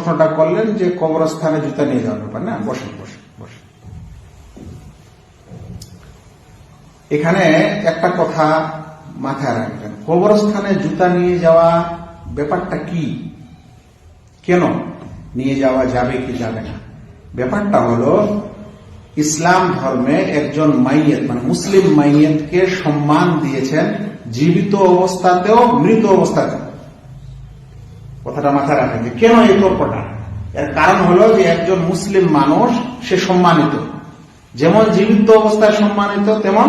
প্রশ্নটা করলেন যে কবরস্থানে জুতা নিয়ে যাওয়ার ব্যাপার না। বসেন বসেন বসেন। এখানে একটা কথা মাথায় রাখবেন, কবরস্থানে জুতা নিয়ে যাওয়া ব্যাপারটা কি, কেন নিয়ে যাওয়া যাবে কি যাবে না। ব্যাপারটা হলো, ইসলাম ধর্মে একজন মাইয়েত মানে মুসলিম মাইয়েতকে সম্মান দিয়েছেন জীবিত অবস্থাতেও মৃত অবস্থাতেও। কথাটা মাথায় রাখেন যে কেন এই তর্কটা। এর কারণ হলো যে একজন মুসলিম মানুষ সে সম্মানিত, যেমন জীবিত অবস্থায় সম্মানিত তেমন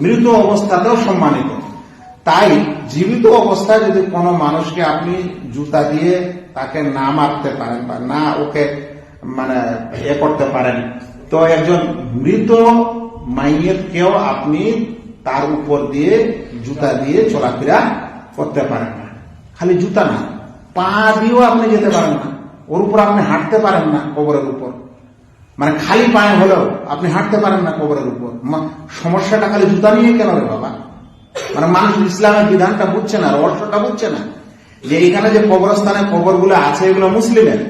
মৃত অবস্থাতেও সম্মানিত। তাই জীবিত অবস্থায় যদি কোনো মানুষকে আপনি জুতা দিয়ে তাকে না মারতে পারেন বা না ওকে মানে করতে পারেন, তো একজন মৃত মাইয়েতকেও আপনি তার উপর দিয়ে জুতা দিয়ে চলাফেরা করতে পারেন না। খালি জুতা না, পা দিয়েও আপনি যেতে পারেন না, ওর উপর আপনি হাঁটতে পারেন না কবরের উপর, মানে খালি পায়ে হলেও আপনি হাঁটতে পারেন না কবরের উপর। সমস্যাটা খালি জুতা নিয়ে কেন রে বাবা? মানে মানুষ ইসলামের বিধানটা বুঝছে না, অর্থটা বুঝছে না যে এখানে যে কবরস্থানে কবরগুলো আছে এগুলো মুসলিমের,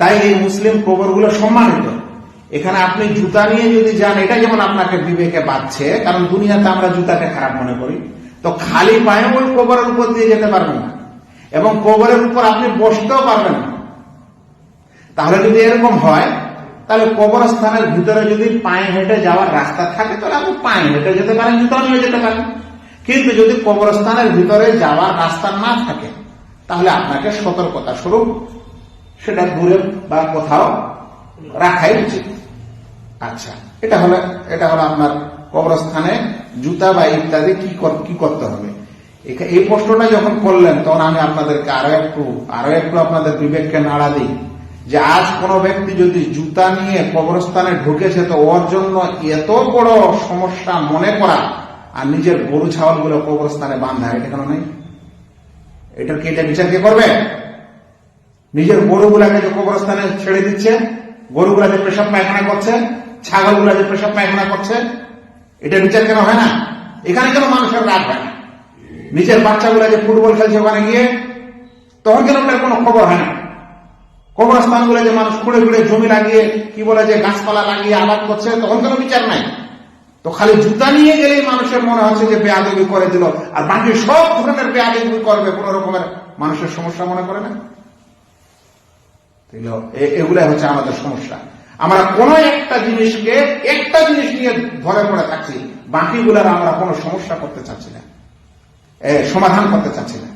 তাই এই মুসলিম কবরগুলো সম্মানিত। এখানে আপনি জুতা নিয়ে যদি যান, এটা যেমন আপনাকে বিবেকে বাঁধছে, কারণ দুনিয়াতে আমরা জুতাকে খারাপ মনে করি, তো খালি পায়ে ওই কবরের উপর দিয়ে যেতে পারবেন না এবং কবরের উপর আপনি বসতেও পারবেন না। তাহলে যদি এরকম হয়, তাহলে কবরস্থানের ভিতরে যদি পায়ে হেঁটে যাওয়ার রাস্তা থাকে তাহলে আপনি পায়ে হেঁটে যেতে পারেন, জুতা নিয়ে যেতে পারেন। কিন্তু যদি কবরস্থানের ভিতরে যাওয়ার রাস্তা না থাকে, তাহলে আপনাকে সতর্কতা স্বরূপ সেটা দূরে বা কোথাও রাখাই উচিত। আচ্ছা, এটা হলো আপনার কবরস্থানে জুতা বা ইত্যাদি কি করতে হবে। এই প্রশ্নটা যখন করলেন, তখন আমি আপনাদেরকে আরো একটু আপনাদের বিবেককে নাড়া দিই যে আজ কোন ব্যক্তি যদি জুতা নিয়ে কবরস্থানে ঢুকেছে, তো ওর জন্য এত বড় সমস্যা মনে করা আর নিজের গরু ছাগল গুলো কবরস্থানে বাঁধা, এটা কেন নেই? এটা বিচার কে করবে? নিজের গরুগুলাকে যে কবরস্থানে ছেড়ে দিচ্ছে, গরুগুলা যে পেশাব পায়খানা করছে, ছাগলগুলা যে পেশাব পায়খানা করছে, এটা বিচার কেন হয় না? এখানে কেন মানুষের রাগ হয় না? নিজের বাচ্চাগুলা যে ফুটবল খেলছে ওখানে গিয়ে, তখন কেন কোনো খবর হয় না? কবরস্থানগুলো যে মানুষ খুঁড়ে খুঁড়ে জমি লাগিয়ে কি বলে যে গাছপালা লাগিয়ে আবাদ করছে, তখন কেন বিচার নাই? তো খালি জুতা নিয়ে গেলেই মানুষের মনে হচ্ছে যে বেয়াদবি করে দিল, আর বাকি সব ধরনের বেয়াদবি করবে, কোন রকমের মানুষের সমস্যা মনে করে না। এগুলাই হচ্ছে আমাদের সমস্যা। আমরা কোন একটা জিনিস নিয়ে ধরে পড়ে থাকছি, বাকিগুলার আমরা কোনো সমস্যা করতে চাচ্ছি না, সমাধান করতে চাচ্ছি না।